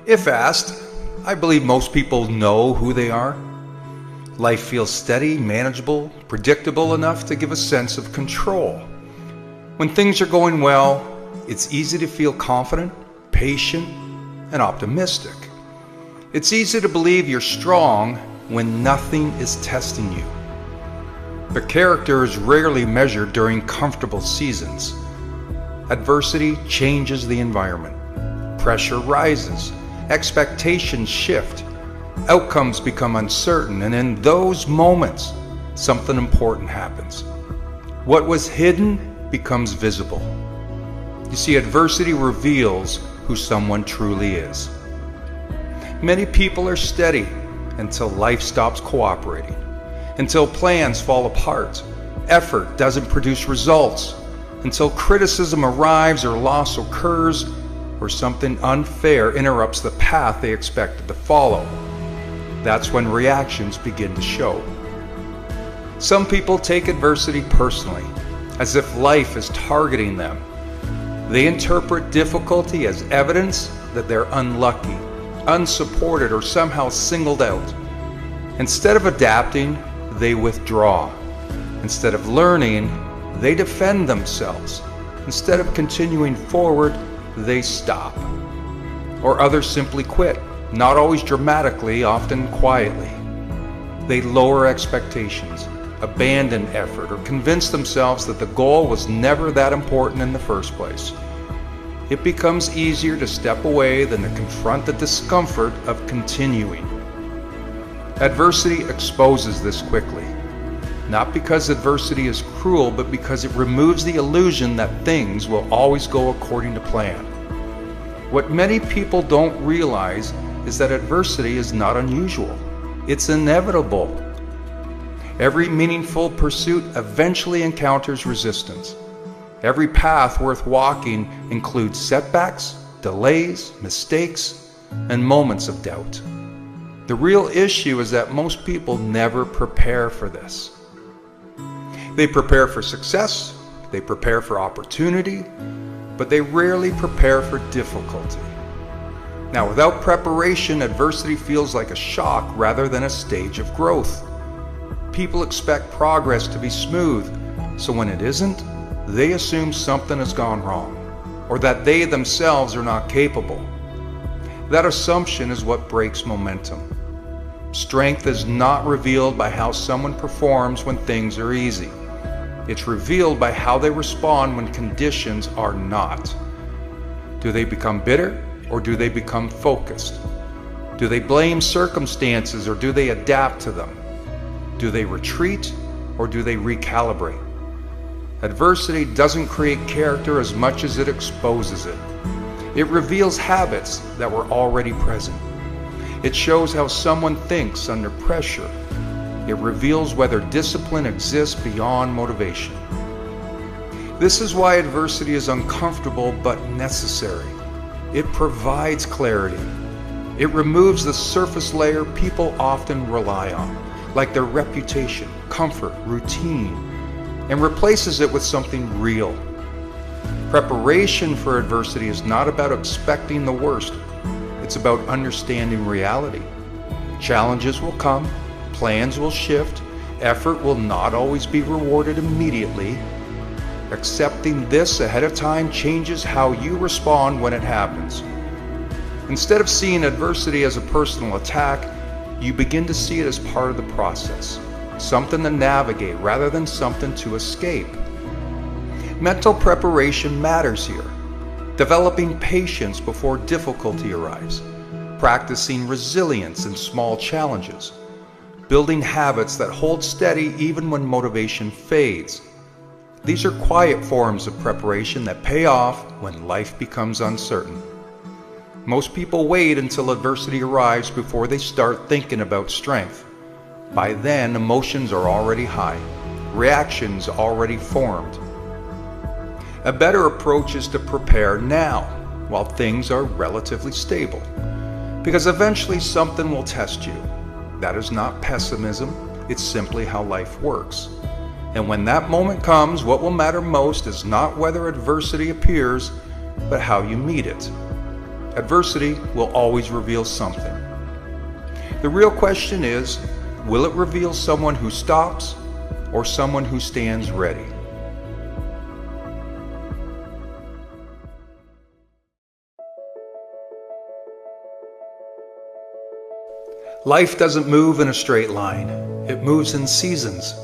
If asked, I believe most people know who they are. Life feels steady, manageable, predictable enough to give a sense of control. When things are going well, it's easy to feel confident, patient, and optimistic. It's easy to believe you're strong when nothing is testing you. But character is rarely measured during comfortable seasons. Adversity changes the environment. Pressure rises. Expectations shift. Outcomes become uncertain, and in those moments, something important happens. What was hidden becomes visible. You see, adversity reveals who someone truly is. Many people are steady until life stops cooperating, until plans fall apart, effort doesn't produce results, until criticism arrives or loss occurs, or something unfair interrupts the path they expected to follow. That's when reactions begin to show. Some people take adversity personally, as if life is targeting them. They interpret difficulty as evidence that they're unlucky, unsupported, or somehow singled out. Instead of adapting, they withdraw. Instead of learning, they defend themselves. Instead of continuing forward, they stop. Or others simply quit, not always dramatically, often quietly. They lower expectations, abandon effort, or convince themselves that the goal was never that important in the first place. It becomes easier to step away than to confront the discomfort of continuing. Adversity exposes this quickly, not because adversity is cruel, but because it removes the illusion that things will always go according to plan. What many people don't realize is that adversity is not unusual. It's inevitable. Every meaningful pursuit eventually encounters resistance. Every path worth walking includes setbacks, delays, mistakes, and moments of doubt. The real issue is that most people never prepare for this. They prepare for success, they prepare for opportunity, but they rarely prepare for difficulty. Now, without preparation, adversity feels like a shock rather than a stage of growth. People expect progress to be smooth, so when it isn't, they assume something has gone wrong, or that they themselves are not capable. That assumption is what breaks momentum. Strength is not revealed by how someone performs when things are easy. It's revealed by how they respond when conditions are not. Do they become bitter, or do they become focused? Do they blame circumstances, or do they adapt to them? Do they retreat, or do they recalibrate? Adversity doesn't create character as much as it exposes it. It reveals habits that were already present. It shows how someone thinks under pressure. It reveals whether discipline exists beyond motivation. This is why adversity is uncomfortable but necessary. It provides clarity. It removes the surface layer people often rely on, like their reputation, comfort, routine, and replaces it with something real. Preparation for adversity is not about expecting the worst. It's about understanding reality. Challenges will come, plans will shift, effort will not always be rewarded immediately. Accepting this ahead of time changes how you respond when it happens. Instead of seeing adversity as a personal attack, you begin to see it as part of the process, something to navigate rather than something to escape. Mental preparation matters here. Developing patience before difficulty arrives, practicing resilience in small challenges, building habits that hold steady even when motivation fades. These are quiet forms of preparation that pay off when life becomes uncertain. Most people wait until adversity arrives before they start thinking about strength. By then, emotions are already high, reactions already formed. A better approach is to prepare now, while things are relatively stable, because eventually something will test you. That is not pessimism, it's simply how life works. And when that moment comes, what will matter most is not whether adversity appears, but how you meet it. Adversity will always reveal something. The real question is, will it reveal someone who stops or someone who stands ready? Life doesn't move in a straight line. It moves in seasons.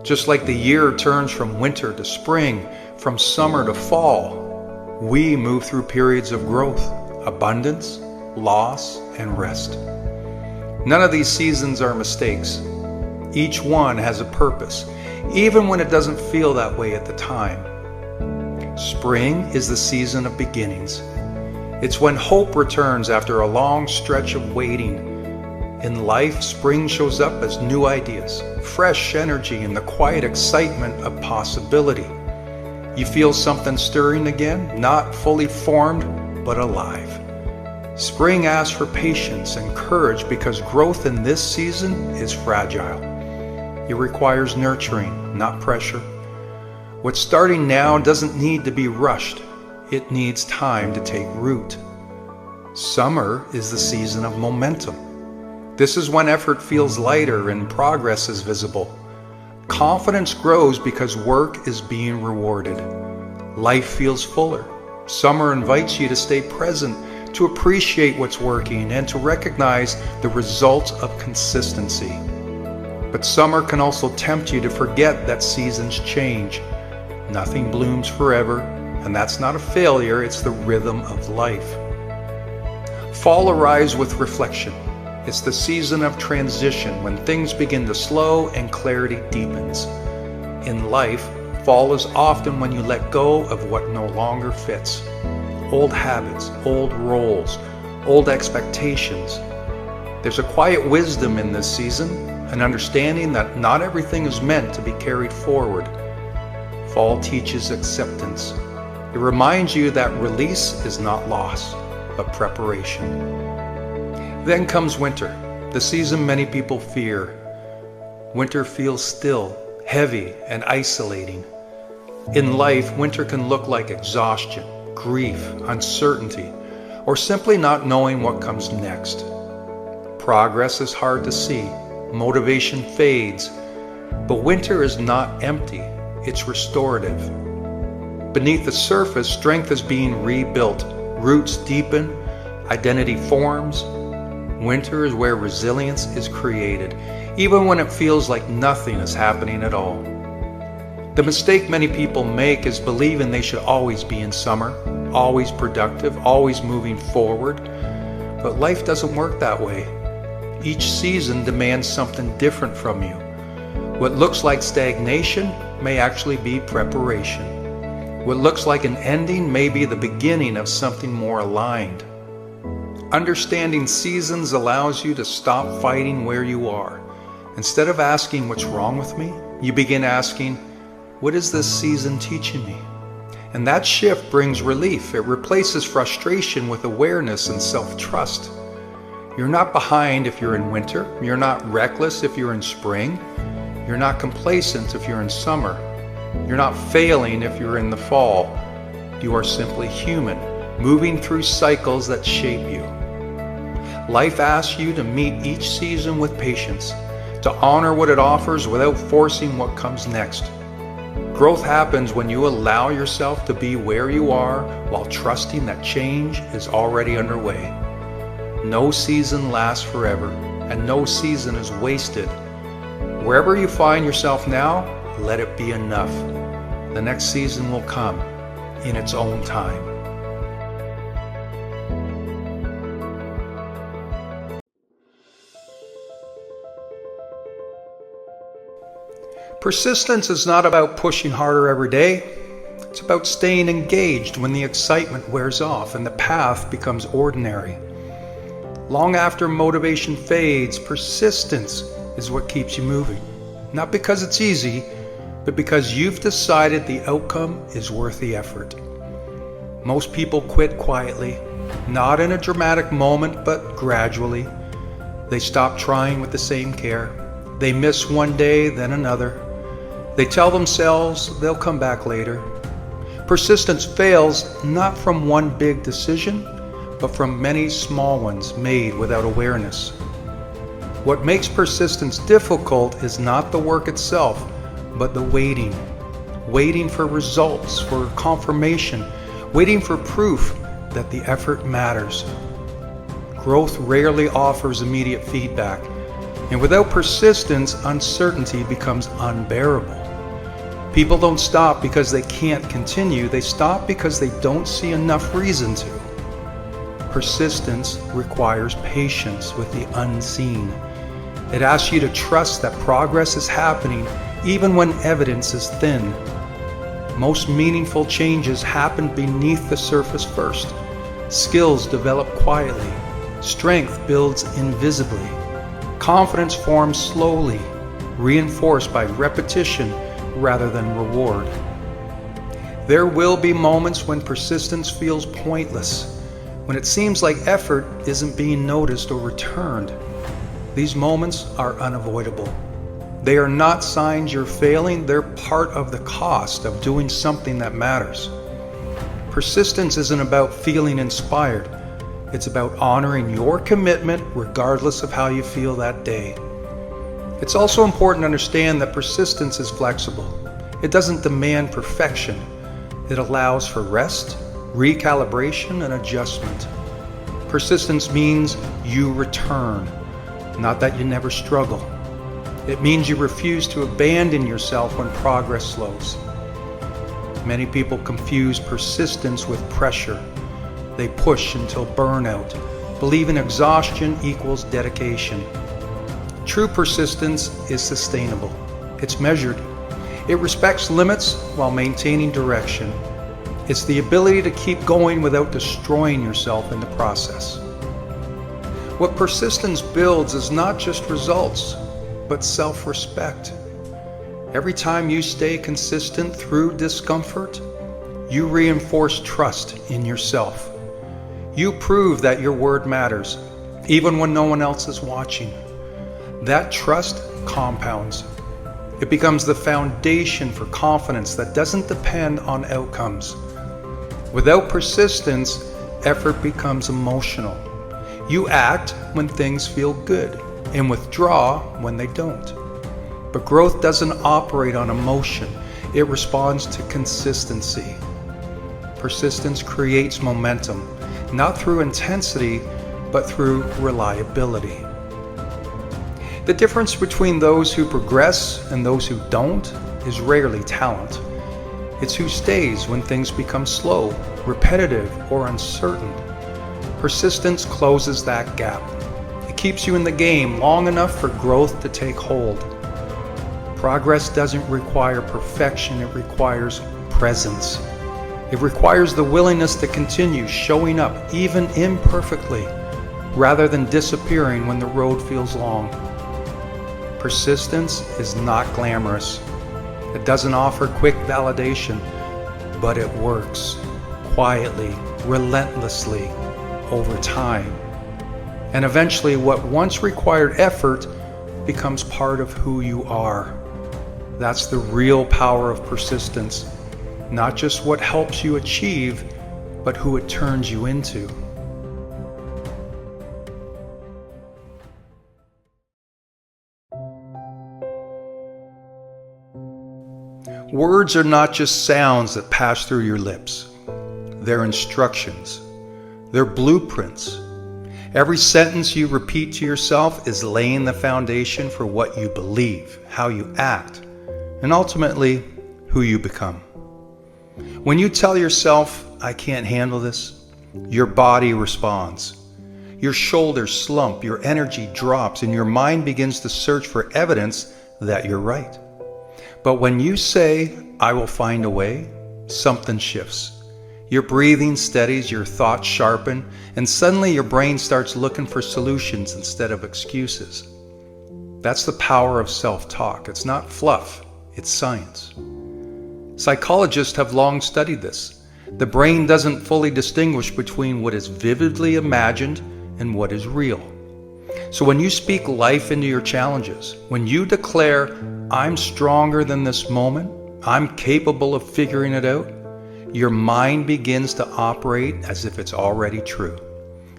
Just like the year turns from winter to spring, from summer to fall, we move through periods of growth, abundance, loss, and rest. None of these seasons are mistakes. Each one has a purpose, even when it doesn't feel that way at the time. Spring is the season of beginnings. It's when hope returns after a long stretch of waiting. In life, spring shows up as new ideas, fresh energy, and the quiet excitement of possibility. You feel something stirring again, not fully formed, but alive. Spring asks for patience and courage because growth in this season is fragile. It requires nurturing, not pressure. What's starting now doesn't need to be rushed. It needs time to take root. Summer is the season of momentum. This is when effort feels lighter and progress is visible. Confidence grows because work is being rewarded. Life feels fuller. Summer invites you to stay present, to appreciate what's working, and to recognize the results of consistency. But summer can also tempt you to forget that seasons change. Nothing blooms forever, and that's not a failure, it's the rhythm of life. Fall arrives with reflection. It's the season of transition when things begin to slow and clarity deepens. In life, fall is often when you let go of what no longer fits. Old habits, old roles, old expectations. There's a quiet wisdom in this season, an understanding that not everything is meant to be carried forward. Fall teaches acceptance. It reminds you that release is not loss, but preparation. Then comes winter, the season many people fear. Winter feels still, heavy, and isolating. In life, winter can look like exhaustion, grief, uncertainty, or simply not knowing what comes next. Progress is hard to see, motivation fades, but winter is not empty, it's restorative. Beneath the surface, strength is being rebuilt, roots deepen, identity forms. Winter is where resilience is created, even when it feels like nothing is happening at all. The mistake many people make is believing they should always be in summer, always productive, always moving forward. But life doesn't work that way. Each season demands something different from you. What looks like stagnation may actually be preparation. What looks like an ending may be the beginning of something more aligned. Understanding seasons allows you to stop fighting where you are. Instead of asking, "What's wrong with me?" you begin asking, "What is this season teaching me?" And that shift brings relief. It replaces frustration with awareness and self-trust. You're not behind if you're in winter. You're not reckless if you're in spring. You're not complacent if you're in summer. You're not failing if you're in the fall. You are simply human, moving through cycles that shape you. Life asks you to meet each season with patience, to honor what it offers without forcing what comes next. Growth happens when you allow yourself to be where you are while trusting that change is already underway. No season lasts forever, and no season is wasted. Wherever you find yourself now, let it be enough. The next season will come in its own time. Persistence is not about pushing harder every day. It's about staying engaged when the excitement wears off and the path becomes ordinary. Long after motivation fades, persistence is what keeps you moving. Not because it's easy, but because you've decided the outcome is worth the effort. Most people quit quietly, not in a dramatic moment, but gradually. They stop trying with the same care. They miss one day, then another. They tell themselves they'll come back later. Persistence fails not from one big decision, but from many small ones made without awareness. What makes persistence difficult is not the work itself, but the waiting. Waiting for results, for confirmation, waiting for proof that the effort matters. Growth rarely offers immediate feedback, and without persistence, uncertainty becomes unbearable. People don't stop because they can't continue, they stop because they don't see enough reason to. Persistence requires patience with the unseen. It asks you to trust that progress is happening even when evidence is thin. Most meaningful changes happen beneath the surface first. Skills develop quietly. Strength builds invisibly. Confidence forms slowly, reinforced by repetition rather than reward. There will be moments when persistence feels pointless, when it seems like effort isn't being noticed or returned. These moments are unavoidable. They are not signs you're failing, they're part of the cost of doing something that matters. Persistence isn't about feeling inspired. It's about honoring your commitment regardless of how you feel that day. It's also important to understand that persistence is flexible. It doesn't demand perfection. It allows for rest, recalibration, and adjustment. Persistence means you return, not that you never struggle. It means you refuse to abandon yourself when progress slows. Many people confuse persistence with pressure. They push until burnout, believing exhaustion equals dedication. True persistence is sustainable. It's measured. It respects limits while maintaining direction. It's the ability to keep going without destroying yourself in the process. What persistence builds is not just results, but self-respect. Every time you stay consistent through discomfort, you reinforce trust in yourself. You prove that your word matters, even when no one else is watching. That trust compounds. It becomes the foundation for confidence that doesn't depend on outcomes. Without persistence, effort becomes emotional. You act when things feel good and withdraw when they don't. But growth doesn't operate on emotion. It responds to consistency. Persistence creates momentum, not through intensity, but through reliability. The difference between those who progress and those who don't is rarely talent. It's who stays when things become slow, repetitive, or uncertain. Persistence closes that gap. It keeps you in the game long enough for growth to take hold. Progress doesn't require perfection, it requires presence. It requires the willingness to continue showing up, even imperfectly, rather than disappearing when the road feels long. Persistence is not glamorous. It doesn't offer quick validation, but it works quietly, relentlessly, over time. And eventually, what once required effort becomes part of who you are. That's the real power of persistence. Not just what helps you achieve, but who it turns you into. Words are not just sounds that pass through your lips. They're instructions. They're blueprints. Every sentence you repeat to yourself is laying the foundation for what you believe, how you act, and ultimately, who you become. When you tell yourself, "I can't handle this," your body responds. Your shoulders slump, your energy drops, and your mind begins to search for evidence that you're right. But when you say, "I will find a way," something shifts. Your breathing steadies, your thoughts sharpen, and suddenly your brain starts looking for solutions instead of excuses. That's the power of self-talk. It's not fluff, it's science. Psychologists have long studied this. The brain doesn't fully distinguish between what is vividly imagined and what is real. So when you speak life into your challenges, when you declare, "I'm stronger than this moment, I'm capable of figuring it out," your mind begins to operate as if it's already true.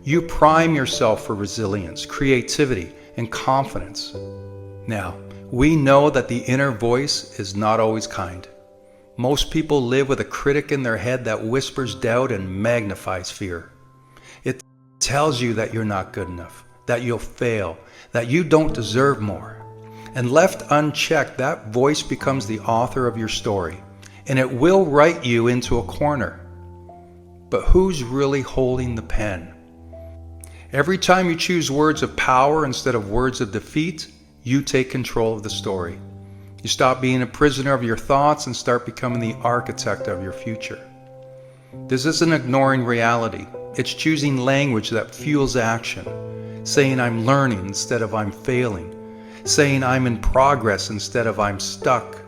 You prime yourself for resilience, creativity, and confidence. Now, we know that the inner voice is not always kind. Most people live with a critic in their head that whispers doubt and magnifies fear. It tells you that you're not good enough, that you'll fail, that you don't deserve more. And left unchecked, that voice becomes the author of your story, and it will write you into a corner. But who's really holding the pen? Every time you choose words of power instead of words of defeat, you take control of the story. You stop being a prisoner of your thoughts and start becoming the architect of your future. This isn't ignoring reality. It's choosing language that fuels action, saying I'm learning instead of I'm failing, saying I'm in progress instead of I'm stuck.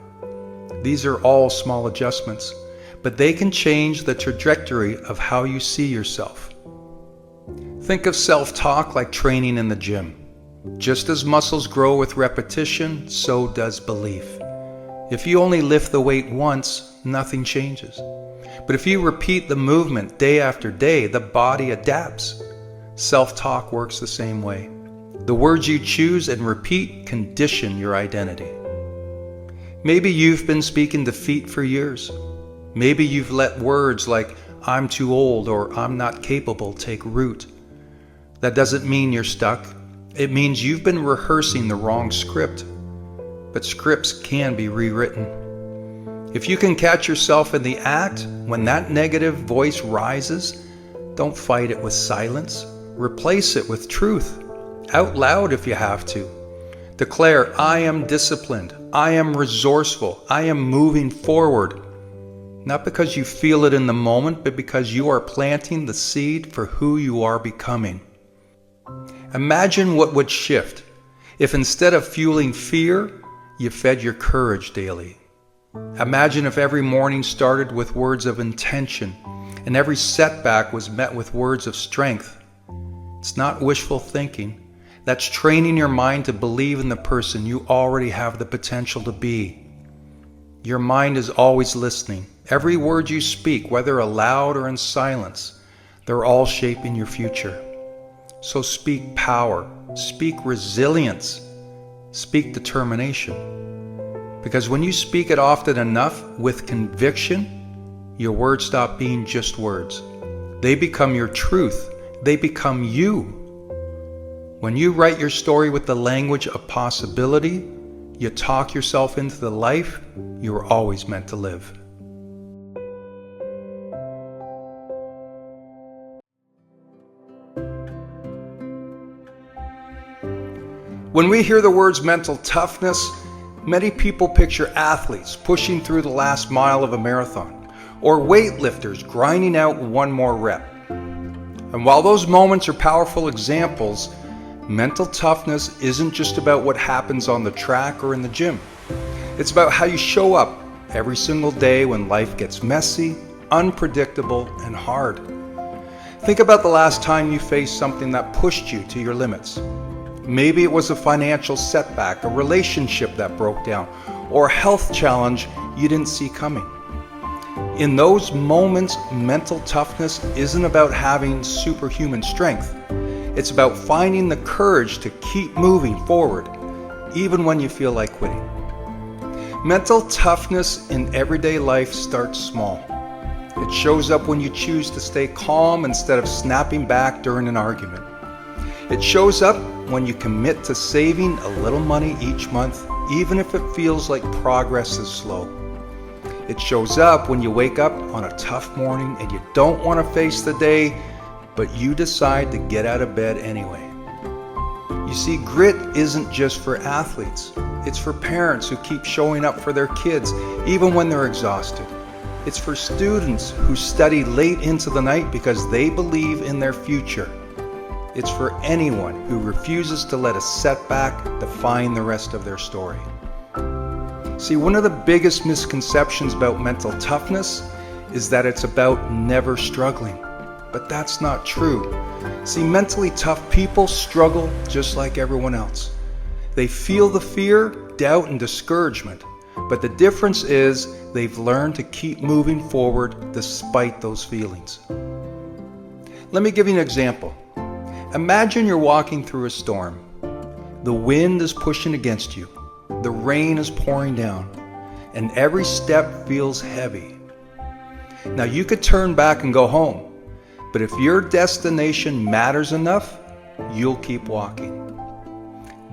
These are all small adjustments, but they can change the trajectory of how you see yourself. Think of self-talk like training in the gym. Just as muscles grow with repetition, so does belief. If you only lift the weight once, nothing changes. But if you repeat the movement day after day, the body adapts. Self-talk works the same way. The words you choose and repeat condition your identity. Maybe you've been speaking defeat for years. Maybe you've let words like I'm too old or I'm not capable take root. That doesn't mean you're stuck. It means you've been rehearsing the wrong script. But scripts can be rewritten. If you can catch yourself in the act, when that negative voice rises, don't fight it with silence. Replace it with truth. Out loud if you have to. Declare, I am disciplined. I am resourceful. I am moving forward. Not because you feel it in the moment, but because you are planting the seed for who you are becoming. Imagine what would shift if instead of fueling fear, you fed your courage daily. Imagine if every morning started with words of intention and every setback was met with words of strength. It's not wishful thinking. That's training your mind to believe in the person you already have the potential to be. Your mind is always listening. Every word you speak, whether aloud or in silence, they're all shaping your future. So speak power, speak resilience, speak determination. Because when you speak it often enough with conviction, your words stop being just words. They become your truth. They become you. When you write your story with the language of possibility, you talk yourself into the life you were always meant to live. When we hear the words mental toughness, many people picture athletes pushing through the last mile of a marathon, or weightlifters grinding out one more rep. And while those moments are powerful examples, mental toughness isn't just about what happens on the track or in the gym. It's about how you show up every single day when life gets messy, unpredictable, and hard. Think about the last time you faced something that pushed you to your limits. Maybe it was a financial setback, a relationship that broke down, or a health challenge you didn't see coming. In those moments, mental toughness isn't about having superhuman strength. It's about finding the courage to keep moving forward, even when you feel like quitting. Mental toughness in everyday life starts small. It shows up when you choose to stay calm instead of snapping back during an argument. It shows up when you commit to saving a little money each month, even if it feels like progress is slow. It shows up when you wake up on a tough morning and you don't want to face the day, but you decide to get out of bed anyway. You see, grit isn't just for athletes. It's for parents who keep showing up for their kids, even when they're exhausted. It's for students who study late into the night because they believe in their future. It's for anyone who refuses to let a setback define the rest of their story. See, one of the biggest misconceptions about mental toughness is that it's about never struggling. But that's not true. See, mentally tough people struggle just like everyone else. They feel the fear, doubt, and discouragement. But the difference is they've learned to keep moving forward despite those feelings. Let me give you an example. Imagine you're walking through a storm. The wind is pushing against you. The rain is pouring down, and every step feels heavy. Now you could turn back and go home, but if your destination matters enough, you'll keep walking.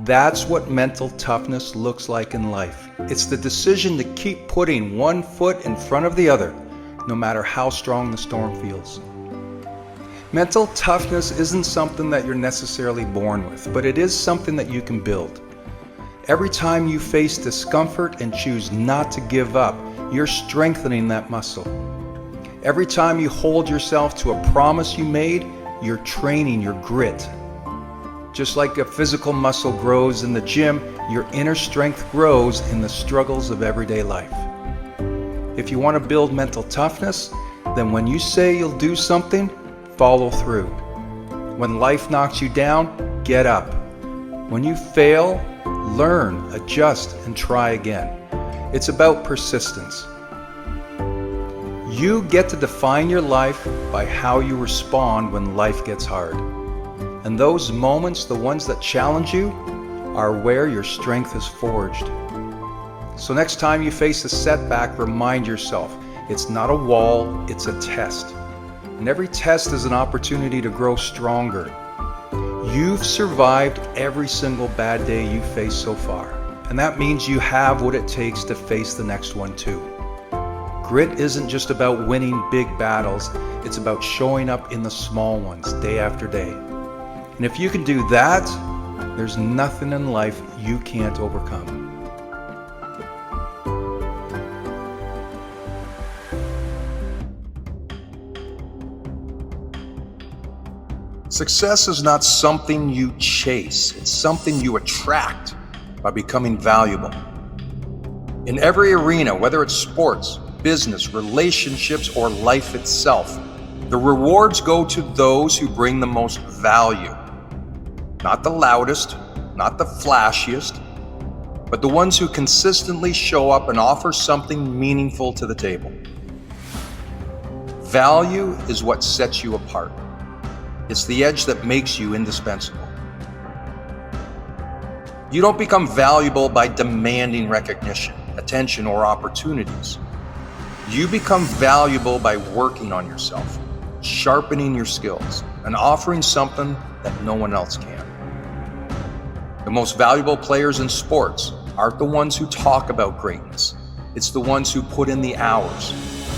That's what mental toughness looks like in life. It's the decision to keep putting one foot in front of the other, no matter how strong the storm feels. Mental toughness isn't something that you're necessarily born with, but it is something that you can build. Every time you face discomfort and choose not to give up, you're strengthening that muscle. Every time you hold yourself to a promise you made, you're training your grit. Just like a physical muscle grows in the gym, your inner strength grows in the struggles of everyday life. If you want to build mental toughness, then when you say you'll do something, follow through. When life knocks you down, get up. When you fail, learn, adjust, and try again. It's about persistence. You get to define your life by how you respond when life gets hard. And those moments, the ones that challenge you, are where your strength is forged. So next time you face a setback, remind yourself, it's not a wall, it's a test. And every test is an opportunity to grow stronger. You've survived every single bad day you faced so far, and that means you have what it takes to face the next one too. Grit isn't just about winning big battles, it's about showing up in the small ones day after day. And if you can do that, there's nothing in life you can't overcome. Success is not something you chase, it's something you attract by becoming valuable. In every arena, whether it's sports, business, relationships, or life itself, the rewards go to those who bring the most value. Not the loudest, not the flashiest, but the ones who consistently show up and offer something meaningful to the table. Value is what sets you apart. It's the edge that makes you indispensable. You don't become valuable by demanding recognition, attention, or opportunities. You become valuable by working on yourself, sharpening your skills, and offering something that no one else can. The most valuable players in sports aren't the ones who talk about greatness. It's the ones who put in the hours,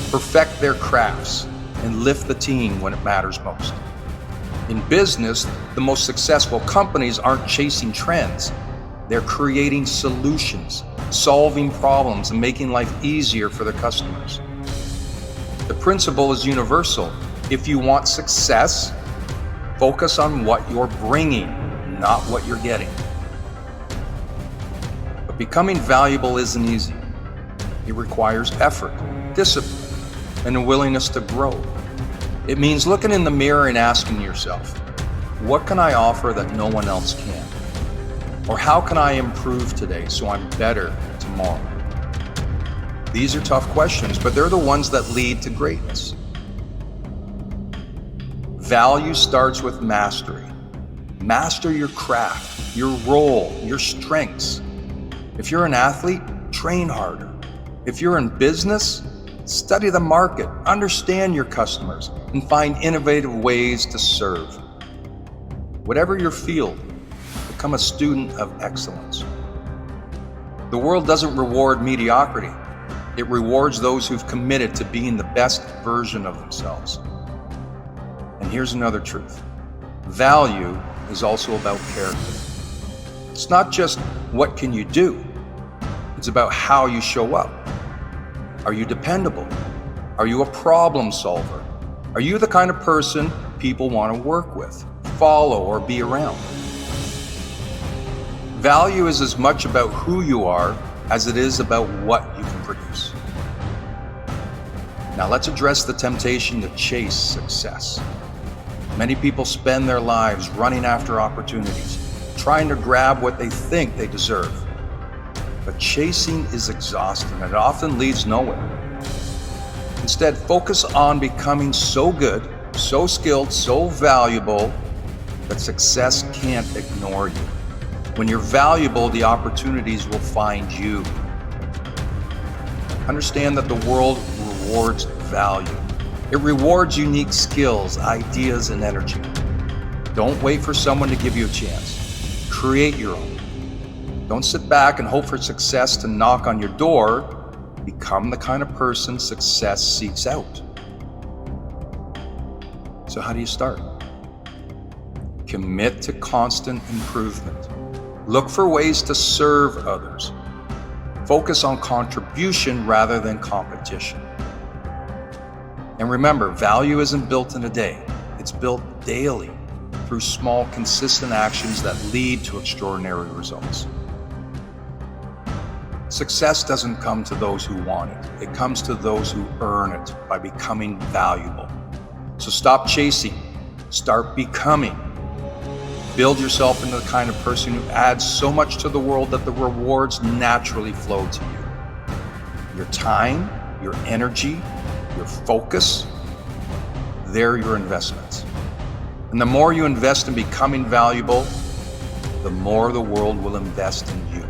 perfect their crafts, and lift the team when it matters most. In business, the most successful companies aren't chasing trends. They're creating solutions, solving problems, and making life easier for their customers. The principle is universal. If you want success, focus on what you're bringing, not what you're getting. But becoming valuable isn't easy. It requires effort, discipline, and a willingness to grow. It means looking in the mirror and asking yourself, what can I offer that no one else can? Or how can I improve today so I'm better tomorrow? These are tough questions, but they're the ones that lead to greatness. Value starts with mastery. Master your craft, your role, your strengths. If you're an athlete, train harder. If you're in business, study the market, understand your customers, and find innovative ways to serve. Whatever your field, become a student of excellence. The world doesn't reward mediocrity. It rewards those who've committed to being the best version of themselves. And here's another truth. Value is also about character. It's not just what can you do, it's about how you show up. Are you dependable? Are you a problem solver? Are you the kind of person people want to work with, follow, or be around? Value is as much about who you are as it is about what you can produce. Now let's address the temptation to chase success. Many people spend their lives running after opportunities, trying to grab what they think they deserve. But chasing is exhausting and it often leads nowhere. Instead, focus on becoming so good, so skilled, so valuable but success can't ignore you. When you're valuable, the opportunities will find you. Understand that the world rewards value. It rewards unique skills, ideas, and energy. Don't wait for someone to give you a chance. Create your own. Don't sit back and hope for success to knock on your door. Become the kind of person success seeks out. So how do you start? Commit to constant improvement. Look for ways to serve others. Focus on contribution rather than competition. And remember, value isn't built in a day. It's built daily through small, consistent actions that lead to extraordinary results. Success doesn't come to those who want it. It comes to those who earn it by becoming valuable. So stop chasing, start becoming. Build yourself into the kind of person who adds so much to the world that the rewards naturally flow to you. Your time, your energy, your focus, they're your investments. And the more you invest in becoming valuable, the more the world will invest in you.